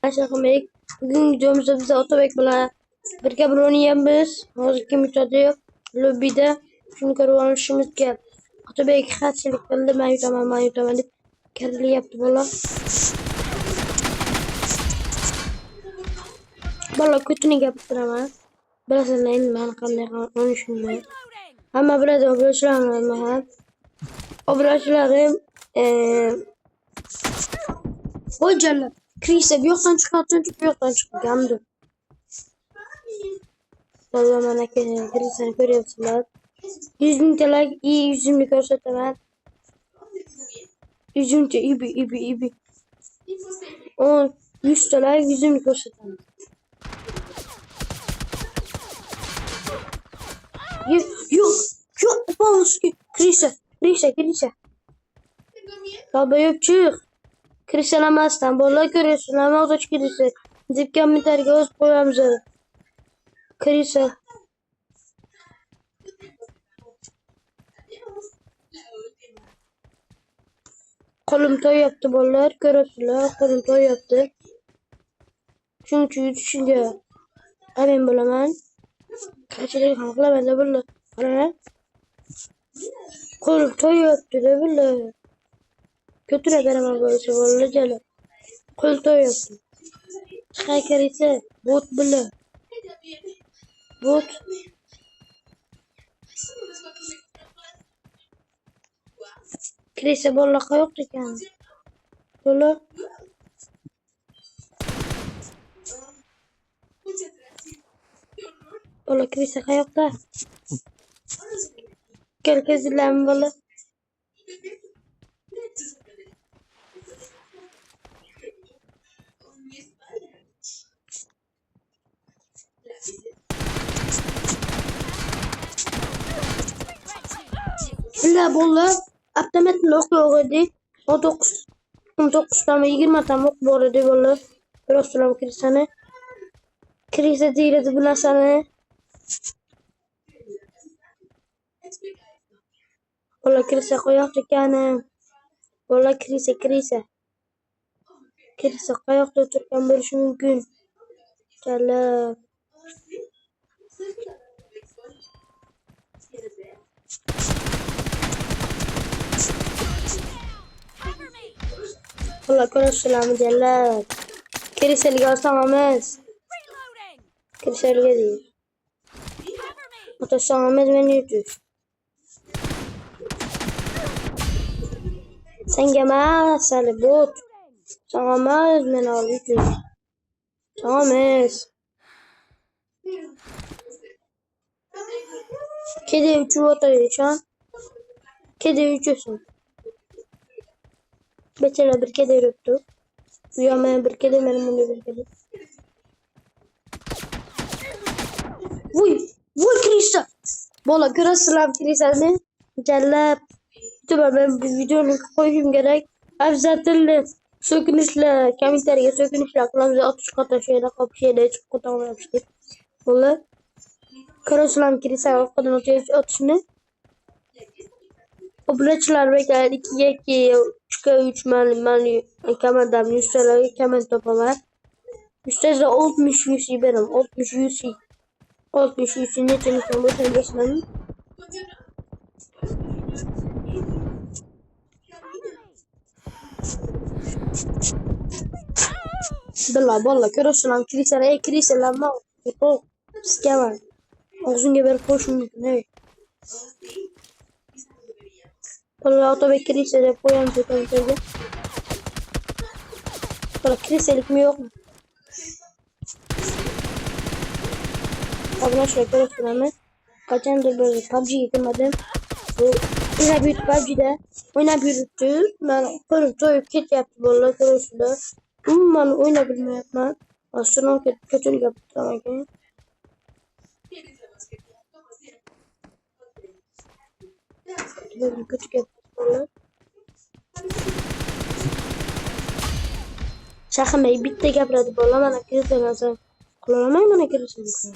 Aşağıdamak bugün videomuzda bize otobek bilan birga bir o'ynayamiz. Hozirgi mitoda yo'q. Lobbida shuni ko'rib olishimiz kerak. Otobek xatchilik qildi, men yutaman deb kirilyapti bola. Bola ko'tini gapiraman. Bilasizlar endi men qanday o'ynashimni. Hamma biladi, o'g'illarimiz ham. O'g'illarimiz Hocalar, Chris'e bir yoktan çıkartınca bir yoktan çıkıyor. Vallahi bana Chris'e görüyorsunuz. 100.000 TL iyi yüzümlü göstermem. Yüzümce ibi. 100 TL yüzümlü göstermem. Yok, Pauluski. Chris'e. Baba yok çık. Chris'e bolla görüyorsun ama o da Chris'e. Dipken mi tergi öz koyamıza. Chris'e. Kolum toy yaptı bollar. Görüyorsunuz. Kolum toy yaptı. Çünkü düşünce. Hemen bulaman. Kaçırır kanka ben de bulla. Bana. Kolum toy yaptı da bulla. Kötü veremem böylece bollar gel. Kolum toy yaptı. Çıkar ise bot bulla. Bot. Chris'e bolla yoktu yani. Bolla. Bolla Chris'e yoktu. Gel kezilen bolla. İlla bolla. Abdemet lok yoğurdu. 19 tane 20 tane ok boğurdu bolla. Prostulam Chris'e. Chris'e değil de bilasane. Bolla Chris'e koyaktık yani. Bolla Chris'e koyakta otururken bölüşü mümkün. Gel. Bolla Prostulam gel. Chris'e ligasamames. Chris'e lige değil. Otosamames beni yutuyor. Sen gelmez seni bot. Sangamaz beni alıyorsun. Sangamaz. Kedi uçuyor oturuyor şu an. Kedi uçuyorsun. Mesela bir kedi yürüttü. Uyamaya bir kedi benim bunu bir kedi. Vuy Krista. Bola görürsün Krista'nı. Cellap. Ben bir videonu koyayım gerek. Avzatılı. Sökünüşle. Kemiklerine sökünüşle. Kulağımıza 60 kata şeyle kapı şeyle çıkıp kurtarmıştık. Bola. Görürsün Krista. O kadar atışını. O bileçler bekler 2 çıkıyor 3 mali kemerden 100 TL kemer topa var. 100 TL olmuş 100 benim 60 100 ne çalışıyorum bu sene geçmem. Bolla körüsün kilisele ma o skema. Ağzın geber koşun ne? Bolla otobek kilisele koyalım tutalım. Bolla kiliselik mi yok mu? Arkadaşlar görüyorsun ama kaçandır böyle PUBG'ye girmedim. Yine büyük PUBG'de oynayabiliyordu. Ben koyup kit yaptı bolla görüyorsunlar. Ben oynayabilme yapmam. Astronom kötülük yaptı ama ki. Böyle kötülük yaptı bolla. Şahamayı bitti gapiradi bolla bana kirsin nasıl. Kullanamay bana kirsin.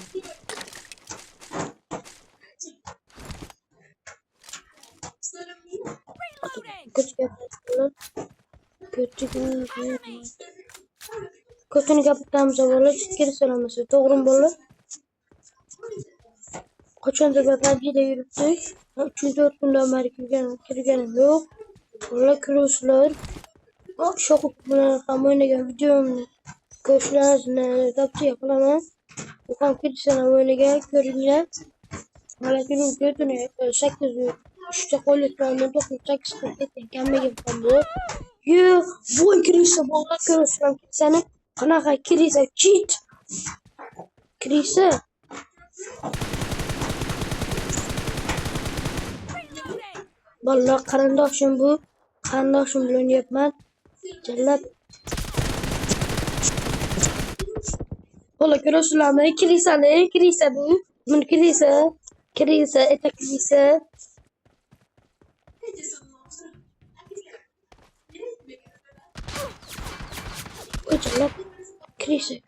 Kötü yaptı bolla. Kötü Kötünü kapatmamıza bola geri söylemesi. Doğru mu bola? Kaçıncı da PUBG'de yürüttük. 3-4 günden beri kirgenim yok. Bola crosslar. Şok okumalar kamuoyuna gel videomda. Görüşleriniz ne? Tapçı yapılamam. Bu kan kilisene böyle gel görünce. Hala günün götüne 8 işte kolyeklerinde 9-8 kırk gelme gibi kaldı. Yuh bu kilise bolla crosslar kilisene. Kanaka kilise cheat. Kilise. Vallahi karandaşım bu. Karandaşım bunu yapmaz. Cellat. Vallahi görüyorsunuz ne kilise bu. Bunun kilise ete kilise. O cellat. Kilise.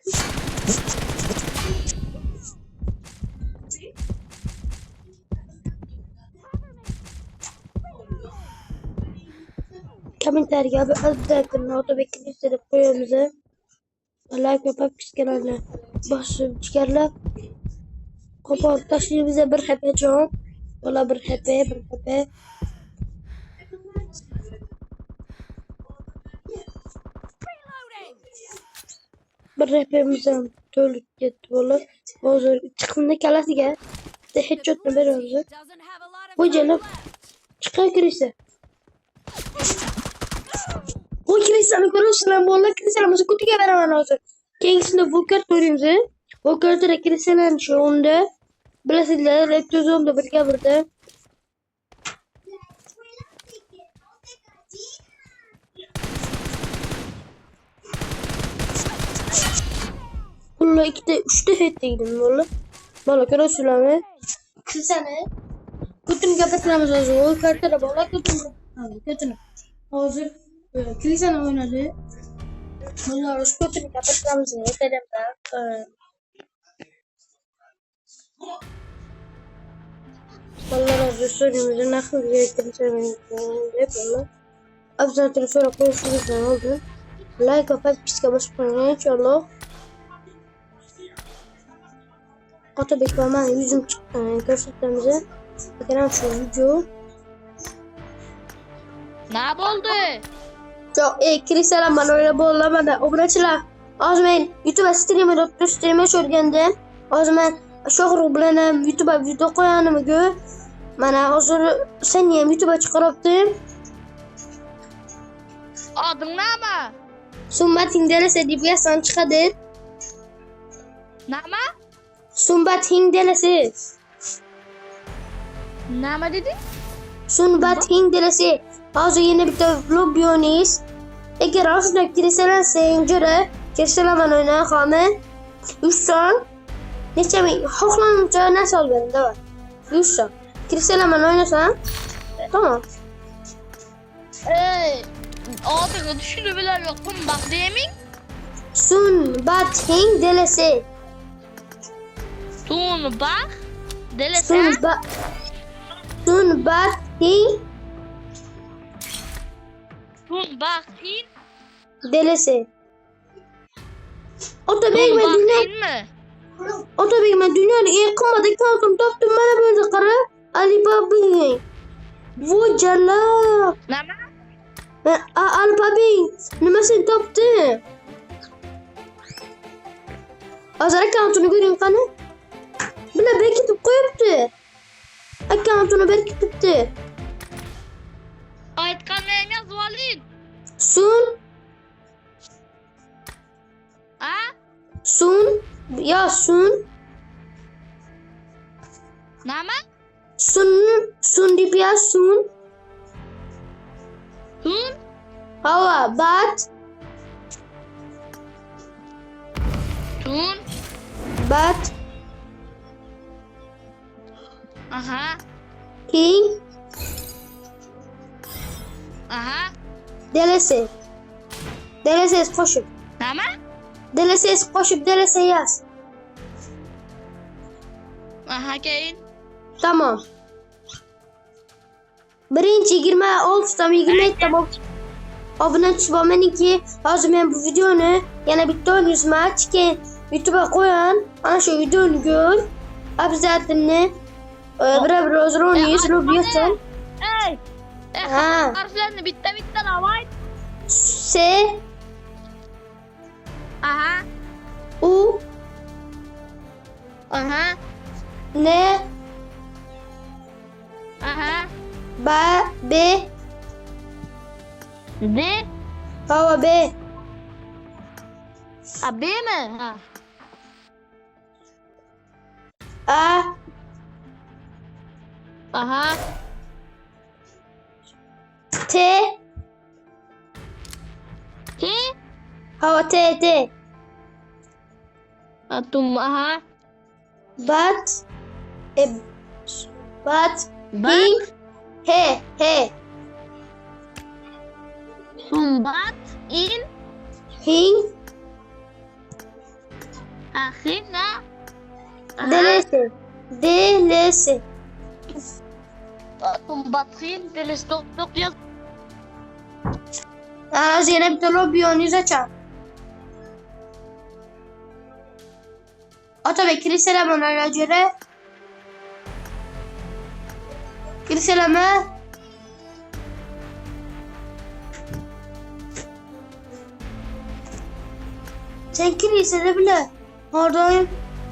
Komentarga abi azizlardan orada bekliyoruz koyumuza. Like yapıp pişkenlerle basıp çıkarlar. Kopar taşıyor bize bir hepe can. Valla bir hepe. Bir hepemizden törlük gitti valla. Bozor çıkında kalası gel. De headshot ne veriyoruz. Bu canım. Çıkar kirişe. O kilisenin görüyorsun lan bu Allah kilisenin bizi kutuya veremem lazım. Kendisinde Volker görüyoruz. Volker de kilisenin şu anda. Brezilya Leptozom'da bir burada. Valla 2'de 3'te head'deydim valla. Valla görüyorsun lan. Kilisene. Kutunun kapatmamız lazım. Volker de valla kutunun. Hazır. Kilisenin oynadı. Valla kutunun kapatmamız lazım. Yeterim ben. Vallahi razı olsun. Nasıl gerektiğini söylemek hep valla. Abi zaten sonra konuşuruz ne oldu. Like atıp psike basmayın inşallah. Ata beklemem yüzüm çıktı gösterimize. Bakalım şu video. Ne oldu? Çok kiliseler bana öyle bollamadı. O bırakçılar. O zaman YouTube'a stream'e söyledim. O zaman şoğru bilenem YouTube'a video koyanımı gör. Bana hazır sen yem YouTube'a çıkarttım. Adın ne ama? Sumbat derese diye san çıkadı. Ne ama? Sumbat derese. Ne ama dedin? Sumbat derese. Hazır yeni bir vlog oynayız. Eğer aslında kiliseler sen göre kiliseler bana oynayan kamen. 3 son. Neçe mi? Hoşlanınca nasıl ol benim de var. 3 son. Kiliseler bana oynasan. Tamam. Adını düşünebilir yokum bak demin. Sumbat derese. Tun bak. Delese. Sumbat Tun bak in. delese. O da Tun benim bak dünya. in mi? O da benim dünyada yakınmadı kaldım taptım bana böyle kara. Ali Babi. Bu cala. Ne ama? Ali Babi. Numarasını taptı. Azar account'unu göreyim kanı. Buna belki de koyuptu. Account'unu belki tuttu. Ait kalmayayım yaz valin. Sun. Ha? Sun. Ya Sun. Ne ama? Sun deyip ya Sun. Tun. Hava. Bat. Tun. Bat. Aha. King. Aha. Delese. Delese koşup. Ne ama? Delese koşup delese yaz. Aha gelin. Tamam. Birinci 20 oldu tam 20 tamam. Abone olmayı ki lazım ben bu videonu yana bitti oynuyorsun ki YouTube'a koyan ana şu videonu gör. Abi zaten ne? Beraber hazır oynuyoruz. Lobiyorsun. Hey. Ha. Harflerini bitti havay. S Aha. U Aha. N Aha. B B Ne? Hava B Abi mi? Ha. A Aha. T Ki? Hava T Atum aha. Bat Bat Bat. Hing He Sumbat in Hing akhirnya. Delesi Sumbatin teleskop ya. Zeynep de lobi oynuyoruz açalım. Atabekir'i selamlar göre. Kiri selamı. Sen Kiri sene bile. Oradayım.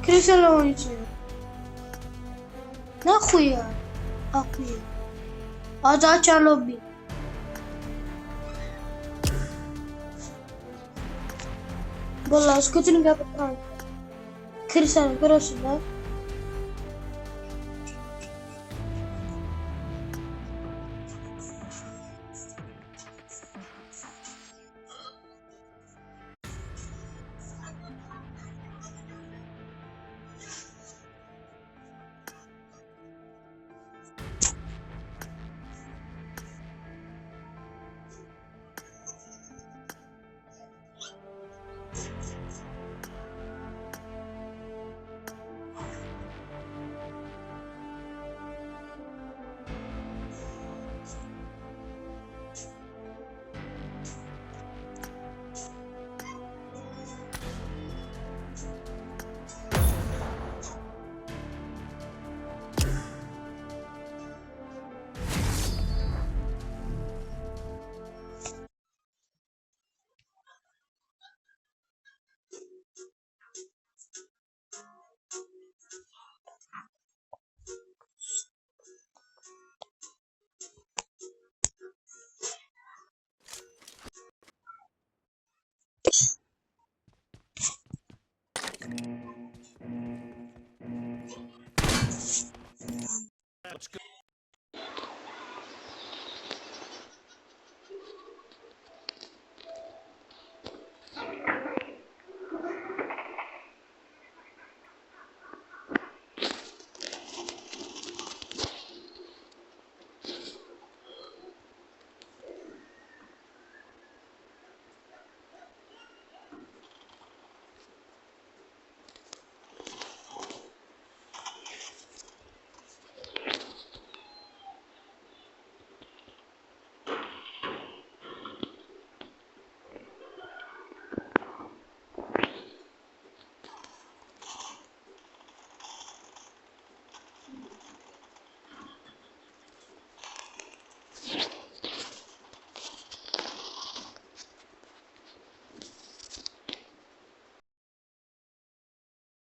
Kiri selam oynuyorsun. Ne kuya? Akıyor. Az açar lobi. Vallahi kötünü kapatalım. Kiri selam görüyorsun lan.